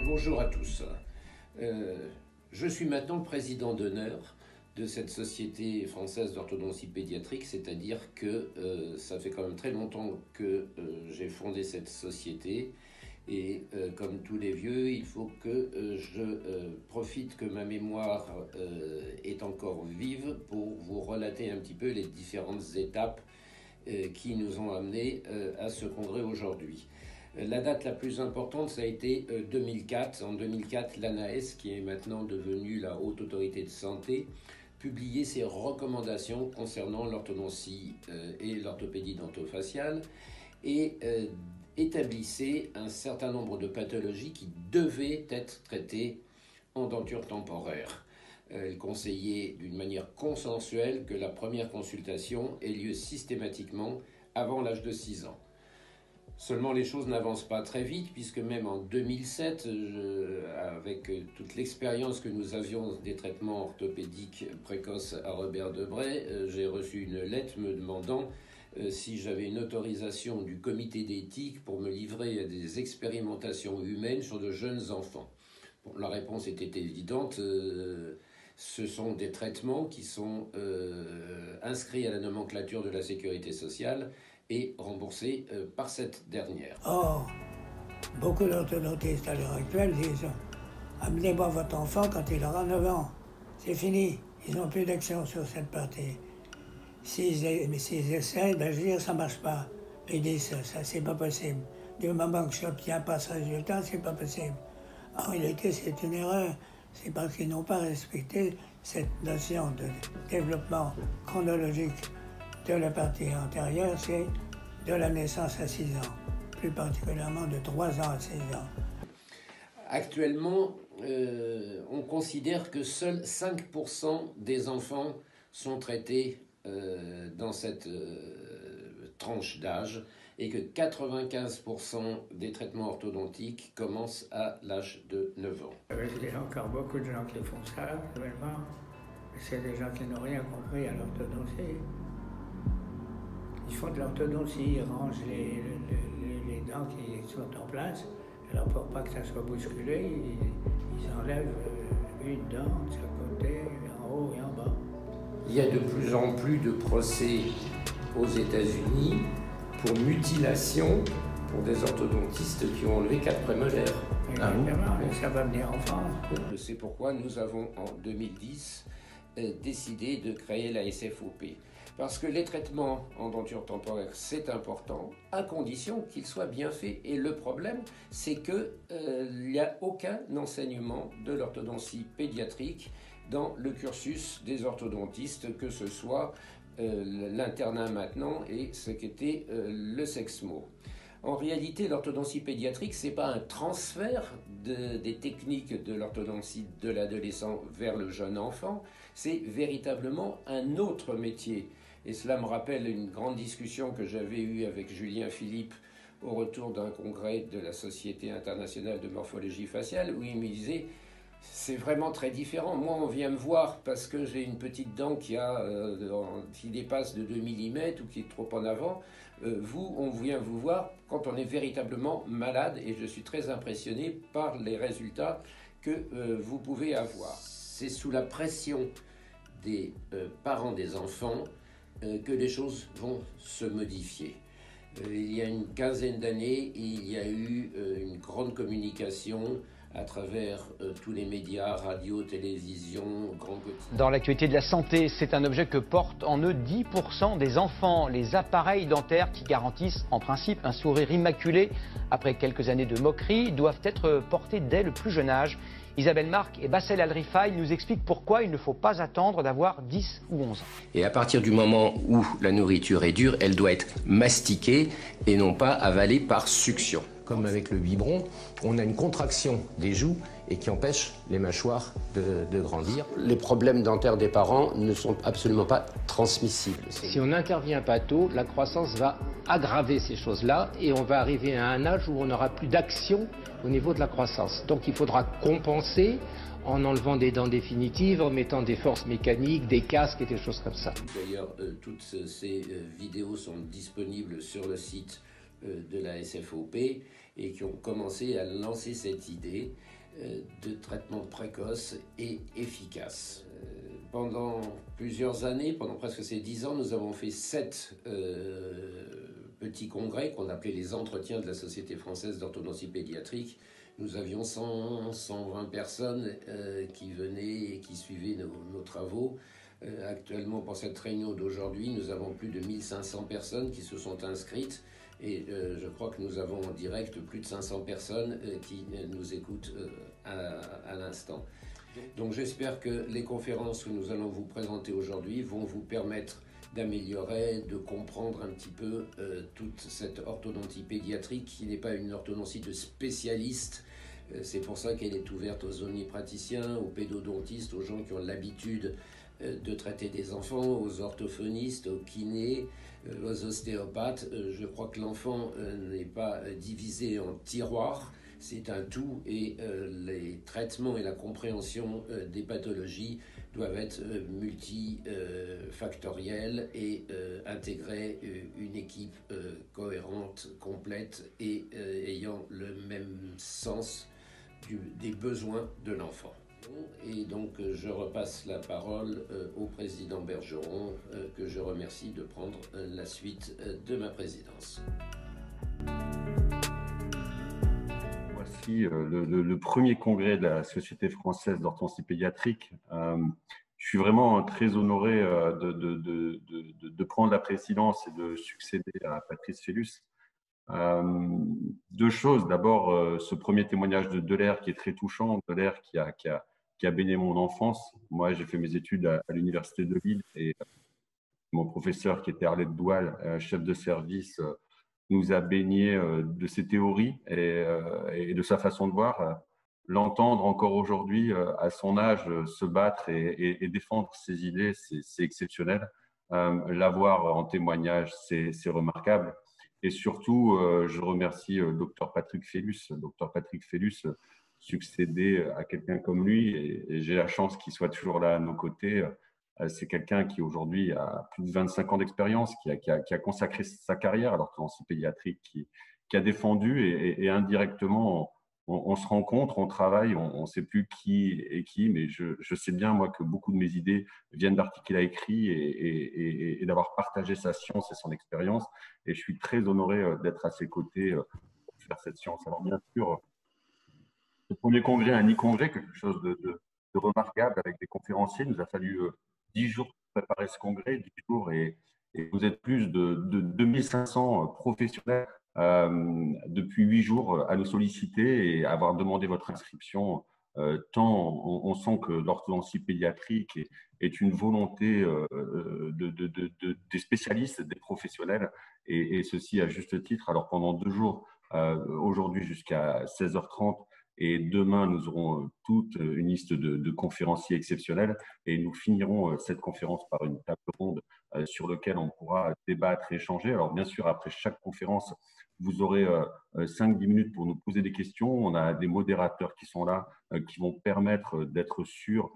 Bonjour à tous. Je suis maintenant président d'honneur de cette Société française d'orthodontie pédiatrique, c'est-à-dire que ça fait quand même très longtemps que j'ai fondé cette société et comme tous les vieux, il faut que je profite que ma mémoire est encore vive pour vous relater un petit peu les différentes étapes qui nous ont amenés à ce congrès aujourd'hui. La date la plus importante, ça a été 2004. En 2004, l'ANAES, qui est maintenant devenue la Haute Autorité de Santé, publiait ses recommandations concernant l'orthodontie et l'orthopédie dentofaciale et établissait un certain nombre de pathologies qui devaient être traitées en denture temporaire. Il conseillait d'une manière consensuelle que la première consultation ait lieu systématiquement avant l'âge de 6 ans. Seulement, les choses n'avancent pas très vite, puisque même en 2007, avec toute l'expérience que nous avions des traitements orthopédiques précoces à Robert Debray, j'ai reçu une lettre me demandant si j'avais une autorisation du comité d'éthique pour me livrer à des expérimentations humaines sur de jeunes enfants. Bon, la réponse était évidente. Ce sont des traitements qui sont inscrits à la nomenclature de la sécurité sociale et remboursés par cette dernière. Or, beaucoup d'orthodontistes à l'heure actuelle disent « Amenez-moi votre enfant quand il aura 9 ans. C'est fini, ils n'ont plus d'action sur cette partie. » S'ils essaient d'agir, ça ne marche pas. Ils disent « Ça, c'est pas possible. Du moment que je n'obtiens pas ce résultat, c'est pas possible. » En réalité, c'est une erreur. C'est parce qu'ils n'ont pas respecté cette notion de développement chronologique de la partie antérieure, c'est de la naissance à 6 ans, plus particulièrement de 3 ans à 6 ans. Actuellement, on considère que seuls 5% des enfants sont traités dans cette tranche d'âge et que 95% des traitements orthodontiques commencent à l'âge de 9 ans. Il y a encore beaucoup de gens qui font ça actuellement. C'est des gens qui n'ont rien compris à l'orthodontie. Ils font de l'orthodontie, ils rangent les dents qui sont en place. Alors pour pas que ça soit bousculé, ils enlèvent une dent de chaque côté, en haut et en bas. Il y a de plus en plus de procès aux États-Unis pour mutilation pour des orthodontistes qui ont enlevé 4 prémolaires. Exactement, ça va venir en France. C'est pourquoi nous avons en 2010 décidé de créer la SFOP. Parce que les traitements en denture temporaire, c'est important, à condition qu'ils soient bien faits. Et le problème, c'est qu'il n'y a aucun enseignement de l'orthodontie pédiatrique dans le cursus des orthodontistes, que ce soit l'internat maintenant et ce qu'était le SEXMO. En réalité, l'orthodontie pédiatrique, ce n'est pas un transfert des techniques de l'orthodontie de l'adolescent vers le jeune enfant, c'est véritablement un autre métier. Et cela me rappelle une grande discussion que j'avais eue avec Julien Philippe au retour d'un congrès de la Société internationale de morphologie faciale, où il me disait « c'est vraiment très différent. Moi, on vient me voir parce que j'ai une petite dent qui dépasse de 2 mm ou qui est trop en avant. Vous, on vient vous voir quand on est véritablement malade et je suis très impressionné par les résultats que vous pouvez avoir. » C'est sous la pression des parents des enfants que les choses vont se modifier. Il y a une quinzaine d'années, il y a eu une grande communication à travers tous les médias, radio, télévision, grand quotidien. Dans l'actualité de la santé, c'est un objet que portent en eux 10% des enfants. Les appareils dentaires qui garantissent en principe un sourire immaculé après quelques années de moquerie doivent être portés dès le plus jeune âge. Isabelle Marc et Bassel Al-Rifaï nous expliquent pourquoi il ne faut pas attendre d'avoir 10 ou 11 ans. Et à partir du moment où la nourriture est dure, elle doit être mastiquée et non pas avalée par succion. Comme avec le biberon, on a une contraction des joues et qui empêchent les mâchoires de grandir. Les problèmes dentaires des parents ne sont absolument pas transmissibles. Si on n'intervient pas tôt, la croissance va aggraver ces choses-là et on va arriver à un âge où on n'aura plus d'action au niveau de la croissance. Donc il faudra compenser en enlevant des dents définitives, en mettant des forces mécaniques, des casques et des choses comme ça. D'ailleurs, toutes ces vidéos sont disponibles sur le site de la SFOP et qui ont commencé à lancer cette idée de traitement précoce et efficace. Pendant plusieurs années, pendant presque ces 10 ans, nous avons fait 7 petits congrès qu'on appelait les entretiens de la Société française d'orthodontie pédiatrique. Nous avions 120 personnes qui venaient et qui suivaient nos travaux. Actuellement, pour cette réunion d'aujourd'hui, nous avons plus de 1500 personnes qui se sont inscrites et je crois que nous avons en direct plus de 500 personnes qui nous écoutent à l'instant. Donc j'espère que les conférences que nous allons vous présenter aujourd'hui vont vous permettre d'améliorer, de comprendre un petit peu toute cette orthodontie pédiatrique qui n'est pas une orthodontie de spécialistes. C'est pour ça qu'elle est ouverte aux omnipraticiens, aux pédodontistes, aux gens qui ont l'habitude de traiter des enfants, aux orthophonistes, aux kinés, aux ostéopathes. Je crois que l'enfant n'est pas divisé en tiroirs, c'est un tout et les traitements et la compréhension des pathologies doivent être multifactoriels et intégrer une équipe cohérente, complète et ayant le même sens des besoins de l'enfant. Et donc je repasse la parole au président Bergeron que je remercie de prendre la suite de ma présidence. Voici le premier congrès de la Société française d'orthodontie pédiatrique. Je suis vraiment très honoré de prendre la présidence et de succéder à Patrice Fellus. Deux choses. D'abord, ce premier témoignage de Delair qui est très touchant. Delair qui a baigné mon enfance. Moi, j'ai fait mes études à l'Université de Lille et mon professeur qui était Arlette Doual, chef de service, nous a baigné de ses théories et de sa façon de voir. L'entendre encore aujourd'hui, à son âge, se battre et défendre ses idées, c'est exceptionnel. L'avoir en témoignage, c'est remarquable. Et surtout, je remercie Dr Patrick Fellus. Dr Patrick Fellus, succéder à quelqu'un comme lui, et j'ai la chance qu'il soit toujours là à nos côtés. C'est quelqu'un qui aujourd'hui a plus de 25 ans d'expérience, qui a consacré sa carrière à l'orthodontie pédiatrique, qui a défendu et indirectement, on se rencontre, on travaille, on ne sait plus qui est qui, mais je sais bien, moi, que beaucoup de mes idées viennent d'articles qu'il a écrits et d'avoir partagé sa science et son expérience. Et je suis très honoré d'être à ses côtés pour faire cette science. Alors, bien sûr, le premier congrès, un e-congrès, quelque chose de remarquable avec des conférenciers. Il nous a fallu 10 jours pour préparer ce congrès, 10 jours, et vous êtes plus de 2500 professionnels depuis 8 jours à nous solliciter et avoir demandé votre inscription. Tant on sent que l'orthodontie pédiatrique est une volonté des spécialistes, des professionnels, et ceci à juste titre. Alors pendant 2 jours, aujourd'hui jusqu'à 16h30, et demain, nous aurons toute une liste de conférenciers exceptionnels et nous finirons cette conférence par une table ronde sur laquelle on pourra débattre et échanger. Alors, bien sûr, après chaque conférence, vous aurez 5-10 minutes pour nous poser des questions. On a des modérateurs qui sont là, qui vont permettre d'être sûr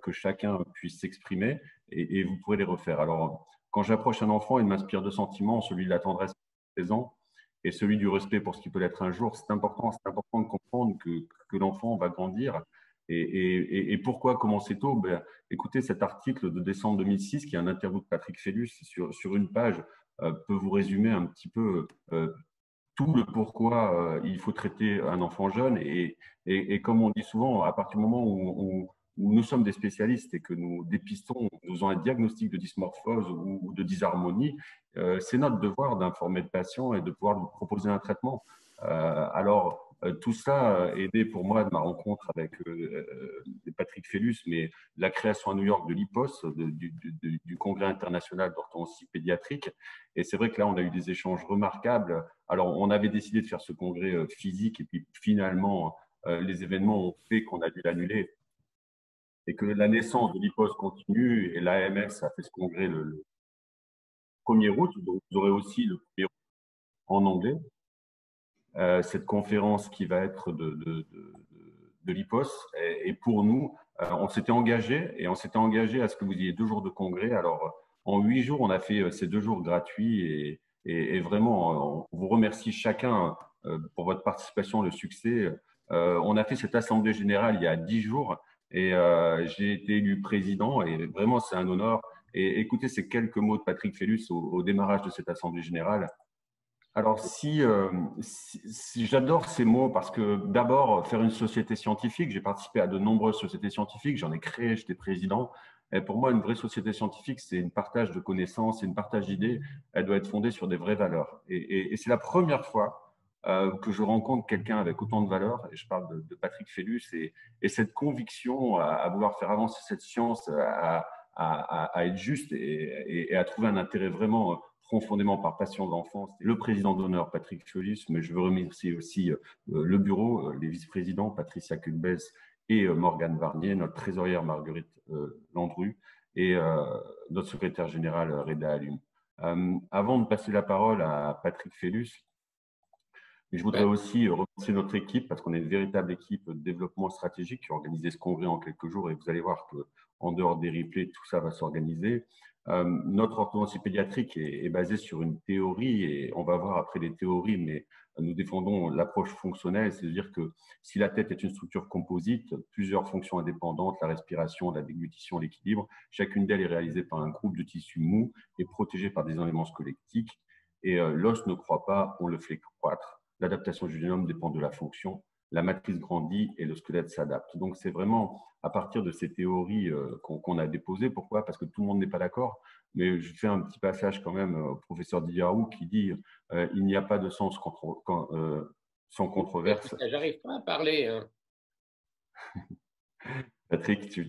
que chacun puisse s'exprimer et vous pourrez les refaire. Alors, quand j'approche un enfant, il m'inspire 2 sentiments, celui de la tendresse présent et celui du respect pour ce qui peut l'être un jour. C'est important de comprendre que l'enfant va grandir. Et pourquoi commencer tôt? Écoutez, cet article de décembre 2006, qui est un interview de Patrick Fellus sur une page, peut vous résumer un petit peu tout le pourquoi il faut traiter un enfant jeune. Et comme on dit souvent, à partir du moment où nous sommes des spécialistes et que nous dépistons, nous avons un diagnostic de dysmorphose ou de dysharmonie, c'est notre devoir d'informer le patient et de pouvoir lui proposer un traitement. Tout ça est né pour moi de ma rencontre avec Patrick Fellus, mais la création à New York de l'IPOS, du Congrès international d'orthodontie pédiatrique. Et c'est vrai que là, on a eu des échanges remarquables. Alors, on avait décidé de faire ce congrès physique et puis finalement, les événements ont fait qu'on a dû l'annuler et que la naissance de l'IPOS continue et l'AMS a fait ce congrès le 1er août, donc vous aurez aussi le 1er août en anglais. Cette conférence qui va être de l'IPOS. Et pour nous, on s'était engagé à ce que vous ayez 2 jours de congrès. Alors, en 8 jours, on a fait ces 2 jours gratuits et vraiment, on vous remercie chacun pour votre participation, le succès. On a fait cette assemblée générale il y a 10 jours et j'ai été élu président et vraiment, c'est un honneur. Et écoutez ces quelques mots de Patrick Fellus au démarrage de cette assemblée générale. Alors, si j'adore ces mots parce que d'abord, faire une société scientifique, j'ai participé à de nombreuses sociétés scientifiques, j'en ai créé, j'étais président. Et pour moi, une vraie société scientifique, c'est une partage de connaissances, c'est une partage d'idées. Elle doit être fondée sur des vraies valeurs. Et c'est la première fois que je rencontre quelqu'un avec autant de valeurs, et je parle de Patrick Fellus, et cette conviction à vouloir faire avancer cette science, à être juste et à trouver un intérêt vraiment profondément par passion d'enfant. C'était le président d'honneur, Patrick Fellus, mais je veux remercier aussi le bureau, les vice-présidents, Patricia Culbès et Morgane Varnier, notre trésorière Marguerite Landru et notre secrétaire général Reda Alum. Avant de passer la parole à Patrick Fellus, je voudrais aussi remercier notre équipe parce qu'on est une véritable équipe de développement stratégique qui a organisé ce congrès en quelques jours et vous allez voir qu'en dehors des replays, tout ça va s'organiser. Notre orthodontie pédiatrique est basée sur une théorie et on va voir après les théories, mais nous défendons l'approche fonctionnelle, c'est-à-dire que si la tête est une structure composite, plusieurs fonctions indépendantes, la respiration, la déglutition, l'équilibre, chacune d'elles est réalisée par un groupe de tissus mous et protégée par des éléments squelettiques et l'os ne croît pas, on le fait croître. L'adaptation du génome dépend de la fonction. La matrice grandit et le squelette s'adapte. Donc, c'est vraiment à partir de ces théories qu'on a déposées. Pourquoi? Parce que tout le monde n'est pas d'accord. Mais je fais un petit passage quand même au professeur Diarou qui dit il n'y a pas de sens sans controverse. J'arrive pas à parler. Hein. Patrick,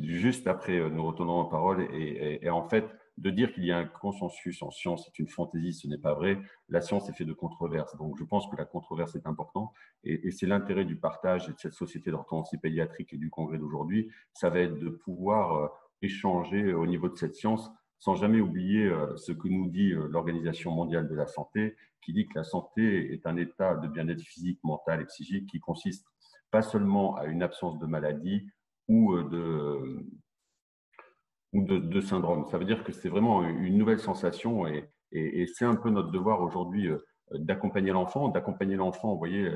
juste après, nous retournons en parole et en fait, de dire qu'il y a un consensus en science, c'est une fantaisie, ce n'est pas vrai. La science est faite de controverses. Donc, je pense que la controverse est importante et c'est l'intérêt du partage et de cette société d'orthodontie pédiatrique et du congrès d'aujourd'hui. Ça va être de pouvoir échanger au niveau de cette science sans jamais oublier ce que nous dit l'Organisation mondiale de la santé, qui dit que la santé est un état de bien-être physique, mental et psychique qui consiste pas seulement à une absence de maladie ou de syndrome. Ça veut dire que c'est vraiment une nouvelle sensation et c'est un peu notre devoir aujourd'hui d'accompagner l'enfant, vous voyez,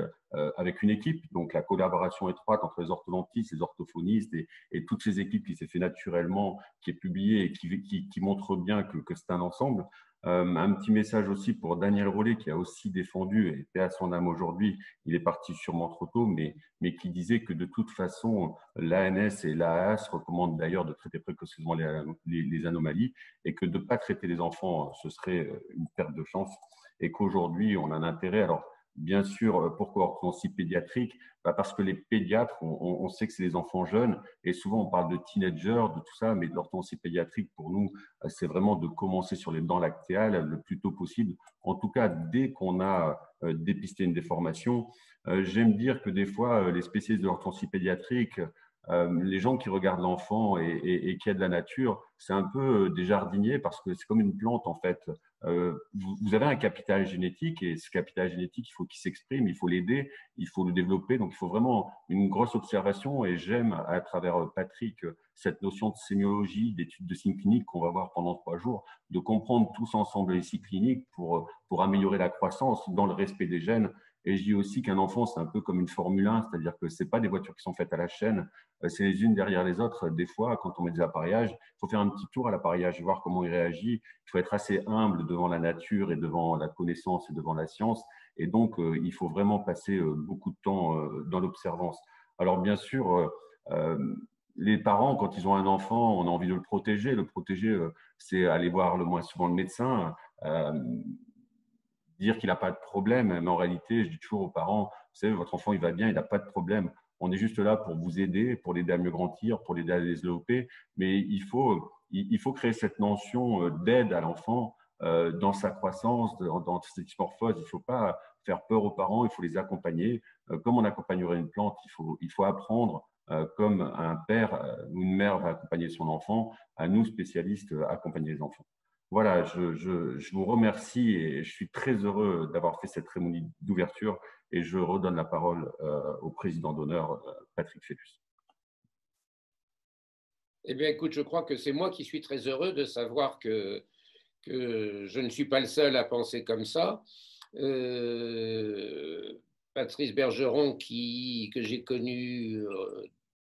avec une équipe. Donc, la collaboration étroite entre les orthodontistes, les orthophonistes et toutes ces équipes qui s'est fait naturellement, qui est publiée et qui montre bien que c'est un ensemble. Un petit message aussi pour Daniel Rollet qui a aussi défendu, et paix à son âme aujourd'hui, il est parti sûrement trop tôt, mais qui disait que de toute façon, l'ANS et l'AAS recommandent d'ailleurs de traiter précocement les anomalies et que de ne pas traiter les enfants, ce serait une perte de chance et qu'aujourd'hui, on a un intérêt. Alors, bien sûr, pourquoi orthodontie pédiatrique? Parce que les pédiatres, on sait que c'est les enfants jeunes et souvent on parle de teenagers, de tout ça, mais l'orthodontie pédiatrique, pour nous, c'est vraiment de commencer sur les dents lactéales le plus tôt possible. En tout cas, dès qu'on a dépisté une déformation, j'aime dire que des fois, les spécialistes de l'orthodontie pédiatrique, les gens qui regardent l'enfant et qui aident la nature, c'est un peu des jardiniers parce que c'est comme une plante en fait. Vous avez un capital génétique et ce capital génétique, il faut qu'il s'exprime, il faut l'aider, il faut le développer. Donc, il faut vraiment une grosse observation et j'aime à travers Patrick cette notion de sémiologie, d'études de signes cliniques qu'on va voir pendant 3 jours, de comprendre tous ensemble les cycles cliniques pour améliorer la croissance dans le respect des gènes. Et je dis aussi qu'un enfant, c'est un peu comme une Formule 1, c'est-à-dire que ce n'est pas des voitures qui sont faites à la chaîne, c'est les unes derrière les autres. Des fois, quand on met des appareillages, il faut faire un petit tour à l'appareillage, voir comment il réagit. Il faut être assez humble devant la nature et devant la connaissance et devant la science. Et donc, il faut vraiment passer beaucoup de temps dans l'observance. Alors, bien sûr, les parents, quand ils ont un enfant, on a envie de le protéger. Le protéger, c'est aller voir le moins souvent le médecin, dire qu'il n'a pas de problème. Mais en réalité, je dis toujours aux parents, vous savez, votre enfant, il va bien, il n'a pas de problème. On est juste là pour vous aider, pour l'aider à mieux grandir, pour l'aider à développer. Mais il faut créer cette notion d'aide à l'enfant dans sa croissance, dans ses metamorphoses. Il ne faut pas faire peur aux parents, il faut les accompagner. Comme on accompagnerait une plante, il faut apprendre, comme un père ou une mère va accompagner son enfant, à nous, spécialistes, accompagner les enfants. Voilà, je vous remercie et je suis très heureux d'avoir fait cette cérémonie d'ouverture et je redonne la parole au président d'honneur, Patrick Fellus. Eh bien, écoute, je crois que c'est moi qui suis très heureux de savoir que je ne suis pas le seul à penser comme ça. Patrice Bergeron, que j'ai connu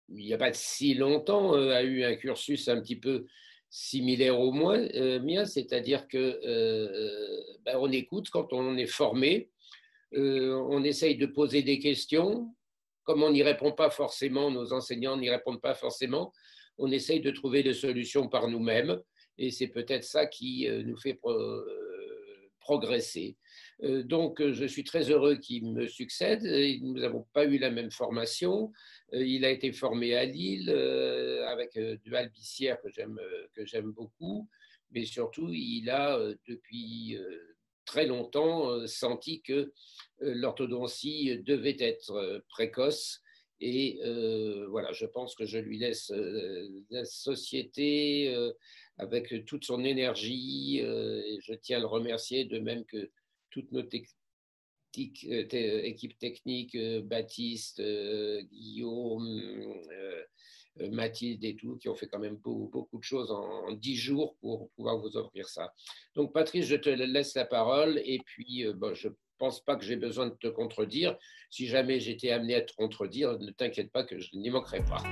il n'y a pas si longtemps, a eu un cursus un petit peu similaire au mien, c'est-à-dire que on écoute quand on est formé, on essaye de poser des questions. Comme on n'y répond pas forcément, nos enseignants n'y répondent pas forcément, on essaye de trouver des solutions par nous-mêmes. Et c'est peut-être ça qui nous fait progresser. Donc, je suis très heureux qu'il me succède. Nous n'avons pas eu la même formation. Il a été formé à Lille avec Duval Bissière que j'aime beaucoup. Mais surtout, il a depuis très longtemps senti que l'orthodontie devait être précoce. Et voilà, je pense que je lui laisse la société avec toute son énergie. Et je tiens à le remercier, de même que toutes nos équipes techniques, Baptiste, Guillaume, Mathilde et tout, qui ont fait quand même beaucoup de choses en 10 jours pour pouvoir vous offrir ça. Donc Patrice, je te laisse la parole et puis je ne pense pas que j'ai besoin de te contredire. Si jamais j'étais amené à te contredire, ne t'inquiète pas que je n'y manquerai pas.